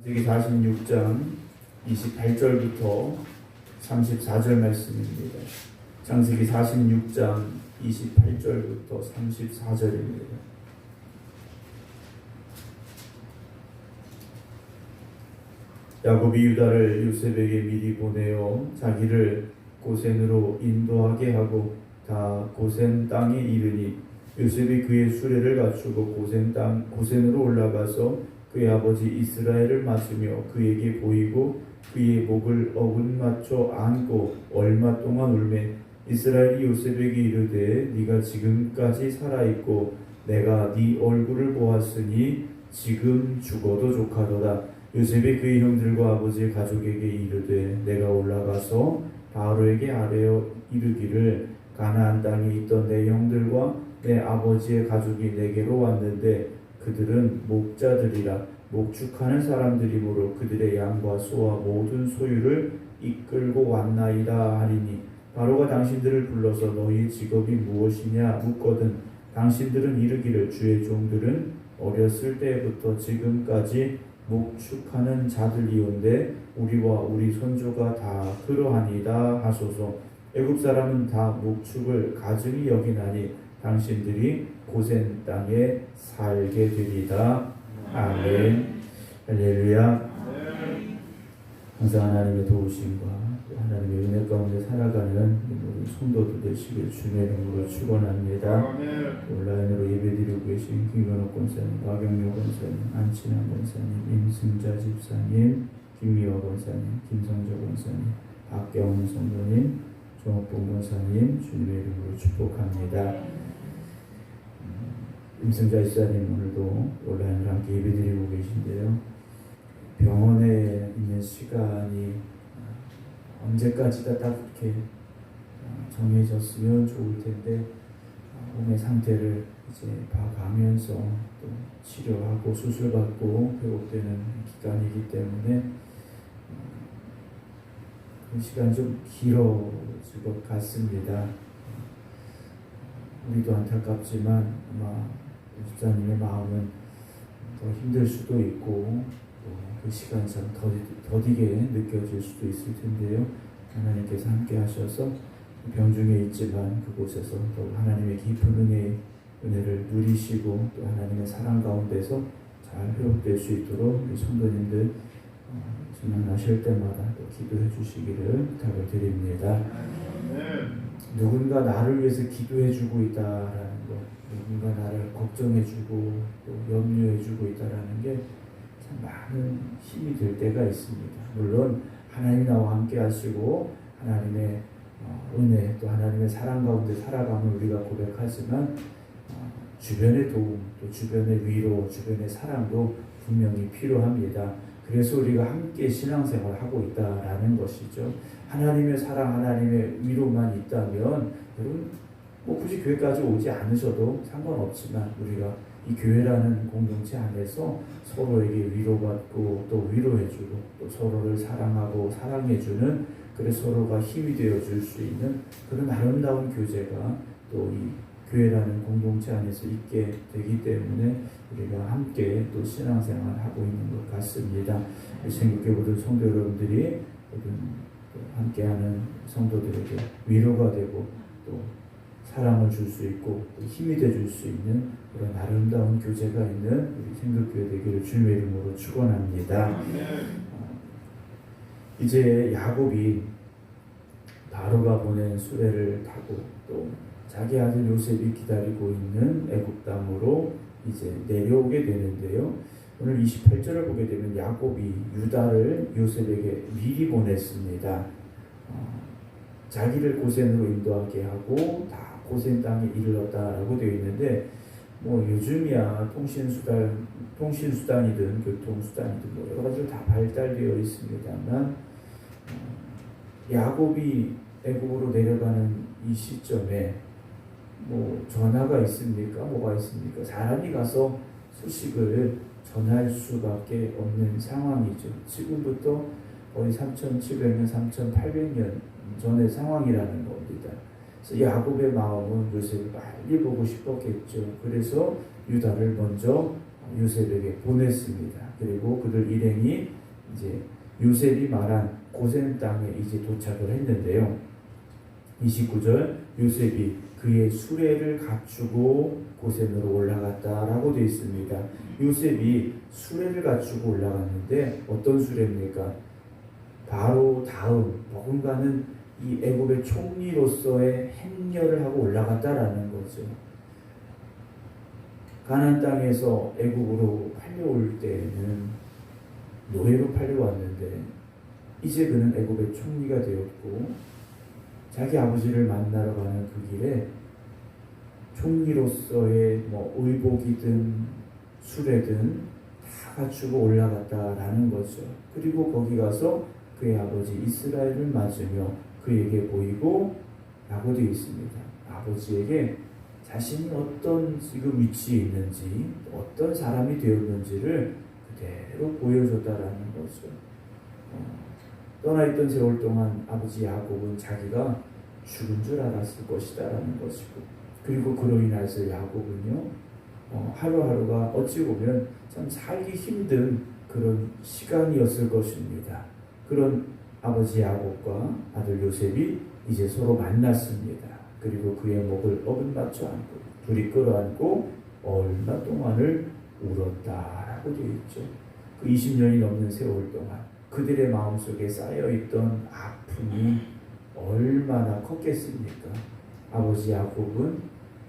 창세기 46장 28절부터 34절 말씀입니다. 창세기 46장 28절부터 34절입니다. 야곱이 유다를 요셉에게 미리 보내어 자기를 고센으로 인도하게 하고 다 고센 땅에 이르니 요셉이 그의 수레를 갖추고 고센으로 올라가서 그의 아버지 이스라엘을 맞으며 그에게 보이고 그의 목을 어긋맞춰 안고 얼마 동안 울매 이스라엘이 요셉에게 이르되 네가 지금까지 살아있고 내가 네 얼굴을 보았으니 지금 죽어도 족하도다. 요셉이 그의 형들과 아버지의 가족에게 이르되 내가 올라가서 바로에게 아뢰어 이르기를 가나안 땅에 있던 내 형들과 내 아버지의 가족이 내게로 왔는데 그들은 목자들이라 목축하는 사람들이므로 그들의 양과 소와 모든 소유를 이끌고 왔나이다 하리니 바로가 당신들을 불러서 너희 직업이 무엇이냐 묻거든 당신들은 이르기를 주의 종들은 어렸을 때부터 지금까지 목축하는 자들이온데 우리와 우리 손주가 다 그러하니이다 하소서. 애굽 사람은 다 목축을 가증히 여기나니 당신들이 고센 땅에 살게 되리다. 아멘. 할렐루야. 항상 하나님의 도우심과 하나님의 은혜 가운데 살아가는 모든 성도들 되시길 주님의 이름으로 축원합니다. 온라인으로 예배드리고 계신 김건옥 권사님, 박영묘 권사님, 안친환 권사님, 임승자 집사님, 김미화 권사님, 김성조 권사님, 박경훈 성도님, 종옥봉 권사님 주님의 이름으로 축복합니다. 임승자 집사님 오늘도 온라인으로 함께 예배드리고 계신데요. 병원에 있는 시간이 언제까지다 딱 이렇게 정해졌으면 좋을 텐데 몸의 상태를 이제 봐가면서 또 치료하고 수술받고 회복되는 기간이기 때문에 그 시간이 좀 길어질 것 같습니다. 우리도 안타깝지만 아마 집사님의 마음은 더 힘들 수도 있고 그 시간이 참 더디게 느껴질 수도 있을 텐데요. 하나님께서 함께 하셔서 병중에 있지만 그곳에서 또 하나님의 깊은 은혜를 누리시고 또 하나님의 사랑 가운데서 잘 회복될 수 있도록 우리 성도님들 생각나실 때마다 또 기도해 주시기를 부탁을 드립니다. 누군가 나를 위해서 기도해 주고 있다라는 것, 누군가 나를 걱정해 주고 또 염려해 주고 있다라는 게 참 많은 힘이 될 때가 있습니다. 물론 하나님 나와 함께 하시고 하나님의 은혜 또 하나님의 사랑 가운데 살아가면 우리가 고백하지만 주변의 도움 또 주변의 위로 주변의 사랑도 분명히 필요합니다. 그래서 우리가 함께 신앙생활을 하고 있다라는 것이죠. 하나님의 사랑 하나님의 위로만 있다면 여러분 굳이 교회까지 오지 않으셔도 상관없지만 우리가 이 교회라는 공동체 안에서 서로에게 위로받고 또 위로해주고 또 서로를 사랑하고 사랑해주는 그래서 서로가 힘이 되어줄 수 있는 그런 아름다운 교제가 또 이 교회라는 공동체 안에서 있게 되기 때문에 우리가 함께 또 신앙생활하고 있는 것 같습니다. 생육교부들 성도 여러분들이 함께하는 성도들에게 위로가 되고 또 사랑을 줄 수 있고 또 힘이 되줄 수 있는 그런 아름다운 교제가 있는 우리 생각교회 되기를 주님의 이름으로 축원합니다. 이제 야곱이 바로가 보낸 수레를 타고 또 자기 아들 요셉이 기다리고 있는 애굽 땅으로 이제 내려오게 되는데요. 오늘 28절을 보게 되면 야곱이 유다를 요셉에게 미리 보냈습니다. 자기를 고센으로 인도하게 하고 다 고센 땅에 이르렀다라고 되어 있는데 요즘이야 통신수단이든 교통수단이든 여러 가지로 다 발달되어 있습니다만 야곱이 애굽으로 내려가는 이 시점에 전화가 있습니까? 뭐가 있습니까? 사람이 가서 소식을 전할 수밖에 없는 상황이죠. 지금부터 거의 3,700년, 3,800년 전의 상황이라는 겁니다. 그래서 야곱의 마음은 요셉을 빨리 보고 싶었겠죠. 그래서 유다를 먼저 요셉에게 보냈습니다. 그리고 그들 일행이 이제 요셉이 말한 고센 땅에 이제 도착을 했는데요. 29절 요셉이 그의 수레를 갖추고 고센으로 올라갔다라고 되어 있습니다. 요셉이 수레를 갖추고 올라갔는데 어떤 수레입니까? 바로 다음 누군가는 이 애굽의 총리로서의 행렬을 하고 올라갔다라는 거죠. 가나안 땅에서 애굽으로 팔려올 때는 노예로 팔려왔는데 이제 그는 애굽의 총리가 되었고 자기 아버지를 만나러 가는 그 길에 총리로서의 의복이든 수레든 다 갖추고 올라갔다라는 거죠. 그리고 거기 가서 그의 아버지 이스라엘을 맞으며 그에게 보이고 라고 되어 있습니다. 아버지에게 자신이 어떤 지금 위치에 있는지 어떤 사람이 되었는지를 그대로 보여줬다라는 거죠. 떠나있던 세월 동안 아버지 야곱은 자기가 죽은 줄 알았을 것이다라는 것이고, 그리고 그로 인해서 야곱은요 하루하루가 어찌 보면 참 살기 힘든 그런 시간이었을 것입니다. 그런 아버지 야곱과 아들 요셉이 이제 서로 만났습니다. 그리고 그의 목을 어긋맞춰 안고 둘이 끌어안고 얼마 동안을 울었다라고 되어 있죠. 그 20년이 넘는 세월 동안 그들의 마음속에 쌓여있던 아픔이 얼마나 컸겠습니까? 아버지 야곱은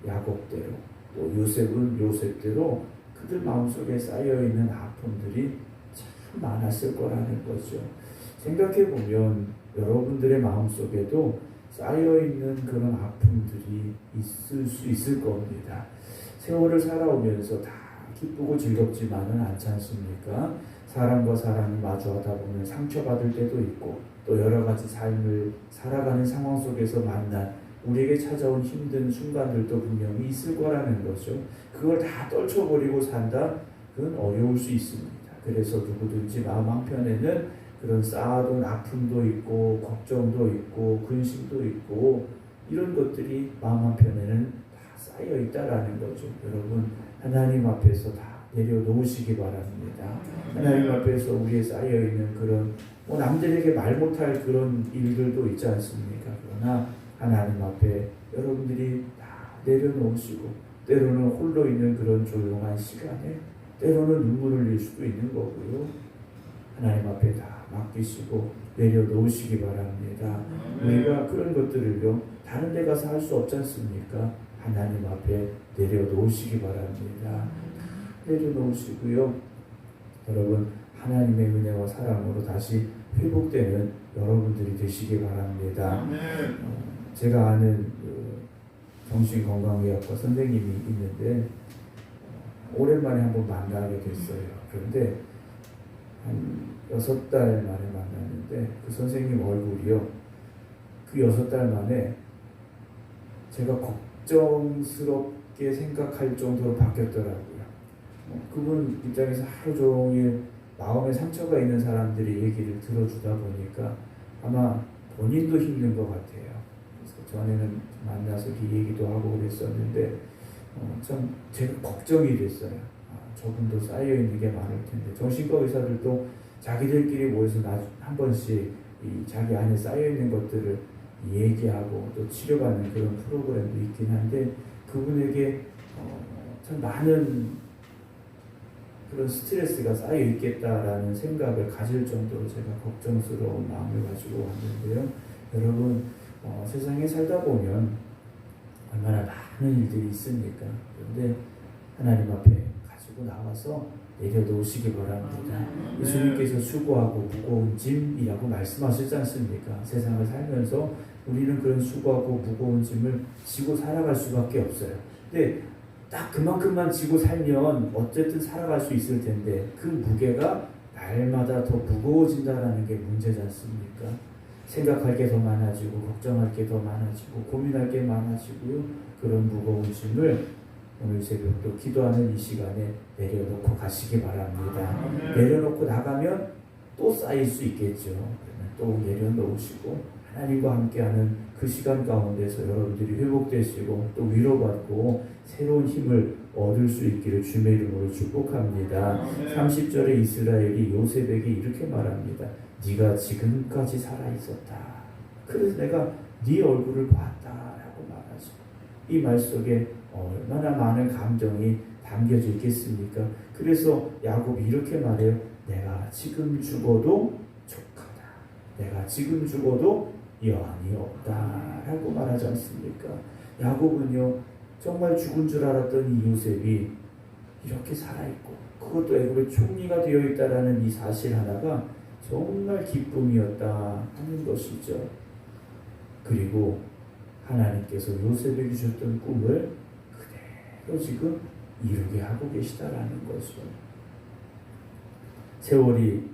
야곱대로, 또 요셉은 요셉대로 그들 마음속에 쌓여있는 아픔들이 참 많았을 거라는 거죠. 생각해보면 여러분들의 마음속에도 쌓여있는 그런 아픔들이 있을 수 있을 겁니다. 세월을 살아오면서 다 기쁘고 즐겁지만은 않지 않습니까? 사람과 사람이 마주하다 보면 상처받을 때도 있고 또 여러 가지 삶을 살아가는 상황 속에서 만난 우리에게 찾아온 힘든 순간들도 분명히 있을 거라는 거죠. 그걸 다 떨쳐버리고 산다? 그건 어려울 수 있습니다. 그래서 누구든지 마음 한편에는 그런 쌓아둔 아픔도 있고 걱정도 있고 근심도 있고 이런 것들이 마음 한편에는 다 쌓여 있다라는 거죠. 여러분 하나님 앞에서 다 내려놓으시기 바랍니다. 하나님 앞에서 우리의 쌓여있는 그런 남들에게 말 못할 그런 일들도 있지 않습니까? 그러나 하나님 앞에 여러분들이 다 내려놓으시고 때로는 홀로 있는 그런 조용한 시간에 때로는 눈물을 흘릴 수도 있는 거고요. 하나님 앞에 다 맡기시고 내려놓으시기 바랍니다. 우리가 그런 것들을요 다른 데 가서 할 수 없지 않습니까? 하나님 앞에 내려놓으시기 바랍니다. 내려놓으시고요. 여러분 하나님의 은혜와 사랑으로 다시 회복되는 여러분들이 되시기 바랍니다. 제가 아는 정신건강의학과 선생님이 있는데 오랜만에 한번 만나게 됐어요. 그런데 한 6달 만에 만났는데 그 선생님 얼굴이요 그 6달 만에 제가 걱정스럽게 생각할 정도로 바뀌었더라고요. 그분 입장에서 하루 종일 마음에 상처가 있는 사람들이 얘기를 들어주다 보니까 아마 본인도 힘든 것 같아요. 그래서 전에는 만나서 이 얘기도 하고 그랬었는데 참 제가 걱정이 됐어요. 저분도 쌓여있는 게 많을 텐데 정신과 의사들도 자기들끼리 모여서 한 번씩 이 자기 안에 쌓여있는 것들을 얘기하고 또 치료받는 그런 프로그램도 있긴 한데 그분에게 참 많은 그런 스트레스가 쌓여 있겠다라는 생각을 가질 정도로 제가 걱정스러운 마음을 가지고 왔는데요. 여러분 세상에 살다 보면 얼마나 많은 일들이 있습니까? 그런데 하나님 앞에 가지고 나와서 내려놓으시기 바랍니다. 예수님께서 수고하고 무거운 짐이라고 말씀하시지 않습니까? 세상을 살면서 우리는 그런 수고하고 무거운 짐을 지고 살아갈 수밖에 없어요. 근데 딱 그만큼만 지고 살면 어쨌든 살아갈 수 있을 텐데 그 무게가 날마다 더 무거워진다는 게 문제지 않습니까? 생각할 게 더 많아지고 걱정할 게 더 많아지고 고민할 게 많아지고요. 그런 무거운 짐을 오늘 새벽도 기도하는 이 시간에 내려놓고 가시기 바랍니다. 내려놓고 나가면 또 쌓일 수 있겠죠. 또 내려놓으시고 하나님과 함께하는 그 시간 가운데서 여러분들이 회복되시고 또 위로받고 새로운 힘을 얻을 수 있기를 주의 이름으로 축복합니다. 30절에 이스라엘이 요셉에게 이렇게 말합니다. 네가 지금까지 살아있었다. 그래서 내가 네 얼굴을 봤다 라고 말하죠. 이 말 속에 얼마나 많은 감정이 담겨져 있겠습니까? 그래서 야곱이 이렇게 말해요. 내가 지금 죽어도 족하다. 내가 지금 죽어도 여한이 없다 라고 말하지 않습니까? 야곱은요 정말 죽은 줄 알았던 이 요셉이 이렇게 살아있고 그것도 애굽의 총리가 되어 있다라는 이 사실 하나가 정말 기쁨이었다 하는 것이죠. 그리고 하나님께서 요셉에게 주셨던 꿈을 그대로 지금 이루게 하고 계시다라는 거죠. 세월이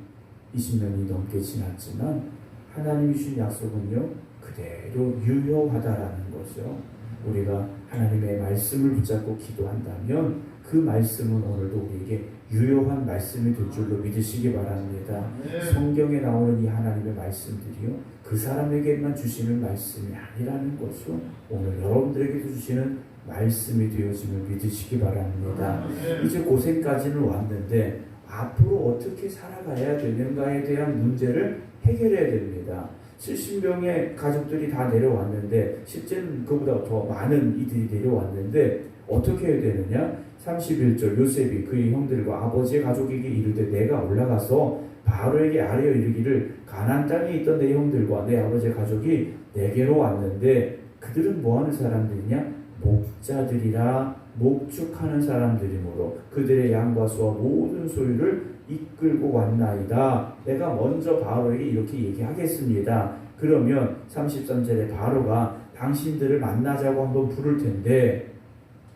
20년이 넘게 지났지만 하나님이 주신 약속은요 그대로 유효하다라는 거죠. 우리가 하나님의 말씀을 붙잡고 기도한다면 그 말씀은 오늘도 우리에게 유효한 말씀이 될 줄로 믿으시기 바랍니다. 성경에 나오는 이 하나님의 말씀들이요 그 사람에게만 주시는 말씀이 아니라는 것을 오늘 여러분들에게도 주시는 말씀이 되어짐을 믿으시기 바랍니다. 이제 고생까지는 왔는데 앞으로 어떻게 살아가야 되는가에 대한 문제를 해결해야 됩니다. 70명의 가족들이 다 내려왔는데 실제는 그보다 더 많은 이들이 내려왔는데 어떻게 해야 되느냐? 31절 요셉이 그의 형들과 아버지의 가족에게 이르되 내가 올라가서 바로에게 아뢰어 이르기를 가나안 땅에 있던 내 형들과 내 아버지의 가족이 내게로 왔는데 그들은 뭐하는 사람들이냐? 목자들이라 목축하는 사람들이므로 그들의 양과 소와 모든 소유를 이끌고 왔나이다. 내가 먼저 바로에게 이렇게 얘기하겠습니다. 그러면 33절에 바로가 당신들을 만나자고 한번 부를 텐데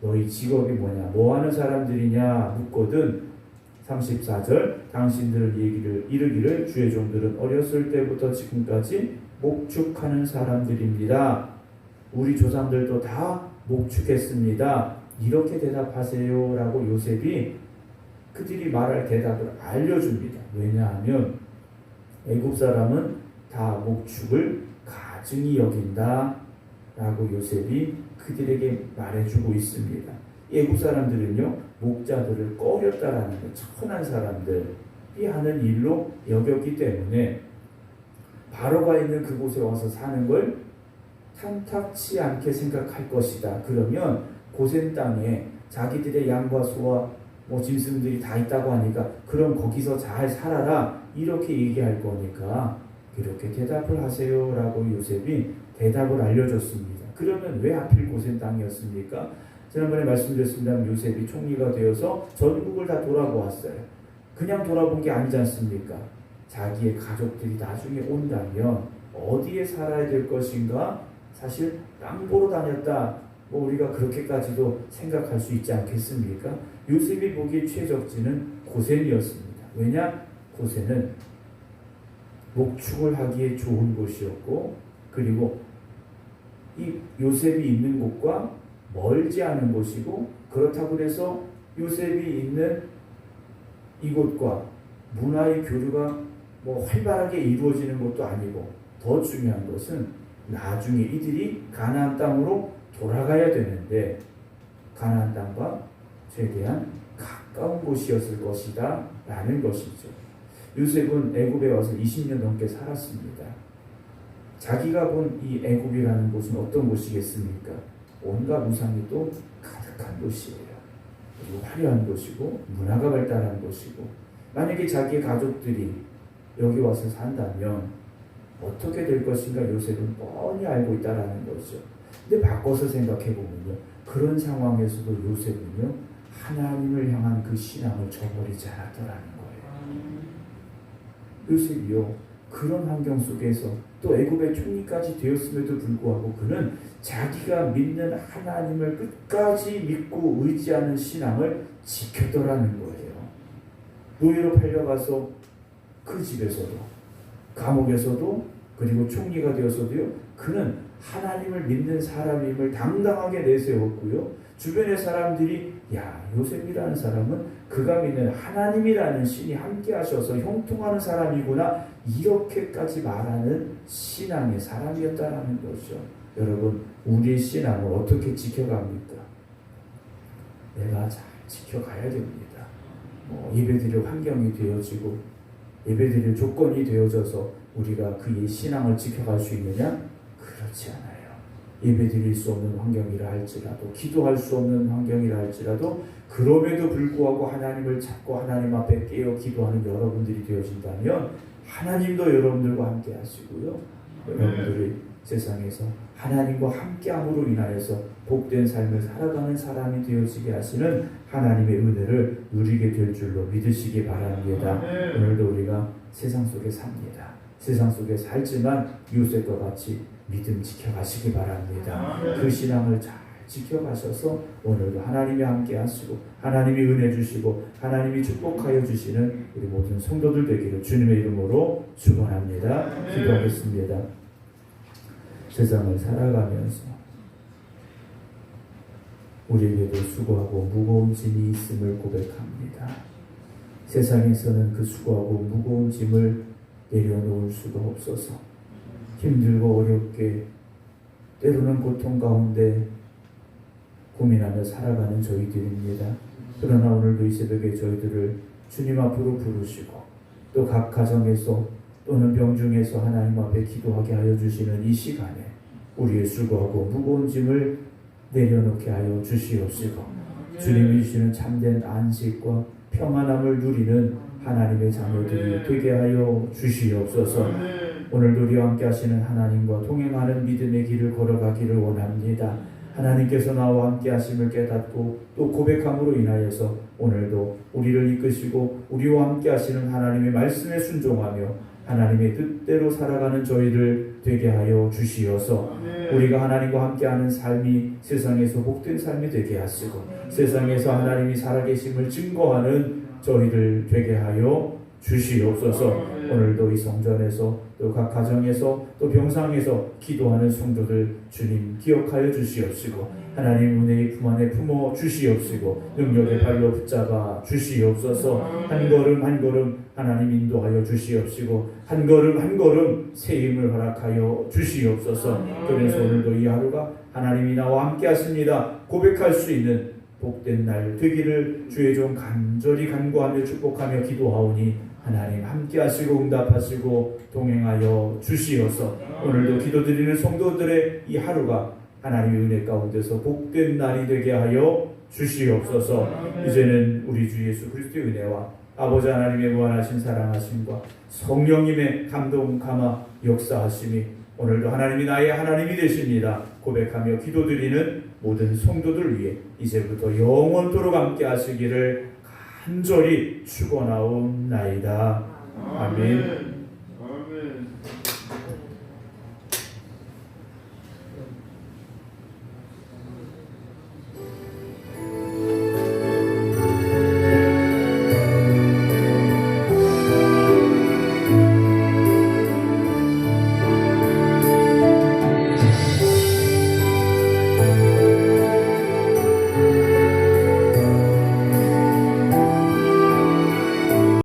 너희 직업이 뭐냐? 뭐하는 사람들이냐? 묻거든 34절 당신들을 이르기를 주의 종들은 어렸을 때부터 지금까지 목축하는 사람들입니다. 우리 조상들도 다 목축했습니다. 이렇게 대답하세요 라고 요셉이 그들이 말할 대답을 알려줍니다. 왜냐하면 애굽 사람은 다 목축을 가증히 여긴다 라고 요셉이 그들에게 말해주고 있습니다. 애굽 사람들은요 목자들을 꺼렸다라는 거, 천한 사람들이 하는 일로 여겼기 때문에 바로가 있는 그곳에 와서 사는 걸 탐탁치 않게 생각할 것이다. 그러면 고센 땅에 자기들의 양과 소와 짐승들이 다 있다고 하니까 그럼 거기서 잘 살아라 이렇게 얘기할 거니까 이렇게 대답을 하세요 라고 요셉이 대답을 알려줬습니다. 그러면 왜 하필 고센 땅이었습니까? 지난번에 말씀드렸습니다. 요셉이 총리가 되어서 전국을 다 돌아보았어요. 그냥 돌아본 게 아니지 않습니까? 자기의 가족들이 나중에 온다면 어디에 살아야 될 것인가? 사실 땅 보러 다녔다. 우리가 그렇게까지도 생각할 수 있지 않겠습니까? 요셉이 보기에 최적지는 고센이었습니다. 왜냐? 고센은 목축을 하기에 좋은 곳이었고 그리고 이 요셉이 있는 곳과 멀지 않은 곳이고 그렇다고 해서 요셉이 있는 이곳과 문화의 교류가 활발하게 이루어지는 것도 아니고 더 중요한 것은 나중에 이들이 가나안 땅으로 돌아가야 되는데 가나안 땅과 최대한 가까운 곳이었을 것이다 라는 것이죠. 요셉은 애굽에 와서 20년 넘게 살았습니다. 자기가 본 이 애굽이라는 곳은 어떤 곳이겠습니까? 온갖 우상이 또 가득한 곳이에요. 그리고 화려한 곳이고 문화가 발달한 곳이고 만약에 자기의 가족들이 여기 와서 산다면 어떻게 될 것인가 요셉은 뻔히 알고 있다라는 거죠. 근데 바꿔서 생각해 보면요, 그런 상황에서도 요셉은요 하나님을 향한 그 신앙을 저버리지 않았더라는 거예요. 요셉이요 그런 환경 속에서 또 애굽의 총리까지 되었음에도 불구하고 그는 자기가 믿는 하나님을 끝까지 믿고 의지하는 신앙을 지켰더라는 거예요. 노예로 팔려가서 그 집에서도 감옥에서도 그리고 총리가 되어서도요 그는 하나님을 믿는 사람임을 당당하게 내세웠고요. 주변의 사람들이 야 요셉이라는 사람은 그가 믿는 하나님이라는 신이 함께 하셔서 형통하는 사람이구나 이렇게까지 말하는 신앙의 사람이었다라는 거죠. 여러분 우리의 신앙을 어떻게 지켜갑니까? 내가 잘 지켜가야 됩니다. 예배드릴 환경이 되어지고 예배드릴 조건이 되어져서 우리가 그의 신앙을 지켜갈 수 있느냐? 그렇지 않아요. 예배드릴 수 없는 환경이라 할지라도, 기도할 수 없는 환경이라 할지라도, 그럼에도 불구하고 하나님을 찾고 하나님 앞에 깨어 기도하는 여러분들이 되어진다면 하나님도 여러분들과 함께 하시고요, 여러분들이 세상에서 하나님과 함께함으로 인하여서 복된 삶을 살아가는 사람이 되어지게 하시는 하나님의 은혜를 누리게 될 줄로 믿으시기 바랍니다. 오늘도 우리가 세상 속에 삽니다. 세상 속에 살지만 요셉과 같이 믿음 지켜가시기 바랍니다. 그 신앙을 잘 지켜가셔서 오늘도 하나님이 함께 하시고 하나님이 은혜 주시고 하나님이 축복하여 주시는 우리 모든 성도들 되기를 주님의 이름으로 축원합니다. 기도하겠습니다. 세상을 살아가면서 우리에게도 수고하고 무거운 짐이 있음을 고백합니다. 세상에서는 그 수고하고 무거운 짐을 내려놓을 수가 없어서 힘들고 어렵게 때로는 고통 가운데 고민하며 살아가는 저희들입니다. 그러나 오늘도 이 새벽에 저희들을 주님 앞으로 부르시고 또 각 가정에서 또는 병중에서 하나님 앞에 기도하게 하여 주시는 이 시간에 우리의 수고하고 무거운 짐을 내려놓게 하여 주시옵시고 주님이 주시는 참된 안식과 평안함을 누리는 하나님의 자녀들이 되게 하여 주시옵소서. 오늘도 우리와 함께 하시는 하나님과 동행하는 믿음의 길을 걸어가기를 원합니다. 하나님께서 나와 함께 하심을 깨닫고 또 고백함으로 인하여서 오늘도 우리를 이끄시고 우리와 함께 하시는 하나님의 말씀에 순종하며 하나님의 뜻대로 살아가는 저희를 되게 하여 주시어서 우리가 하나님과 함께하는 삶이 세상에서 복된 삶이 되게 하시고 세상에서 하나님이 살아계심을 증거하는 저희들 되게 하여 주시옵소서. 오늘도 이 성전에서 또 각 가정에서 또 병상에서 기도하는 성도들 주님 기억하여 주시옵시고 하나님 은혜의 품 안에 품어 주시옵시고 능력의 발로 붙잡아 주시옵소서. 한 걸음 한 걸음 하나님 인도하여 주시옵시고 한 걸음 한 걸음 새 힘을 허락하여 주시옵소서. 그래서 오늘도 이 하루가 하나님이 나와 함께 하십니다 고백할 수 있는 복된 날 되기를 주의 종 간절히 간구하며 축복하며 기도하오니 하나님 함께 하시고 응답하시고 동행하여 주시어서 오늘도 기도드리는 성도들의 이 하루가 하나님의 은혜 가운데서 복된 날이 되게 하여 주시옵소서. 이제는 우리 주 예수 그리스도의 은혜와 아버지 하나님의 무한하신 사랑하심과 성령님의 감동 감화 역사하심이 오늘도 하나님이 나의 하나님이 되십니다 고백하며 기도드리는 모든 성도들 위해 이제부터 영원토록 함께 하시기를 간절히 축원하옵나이다. 아멘.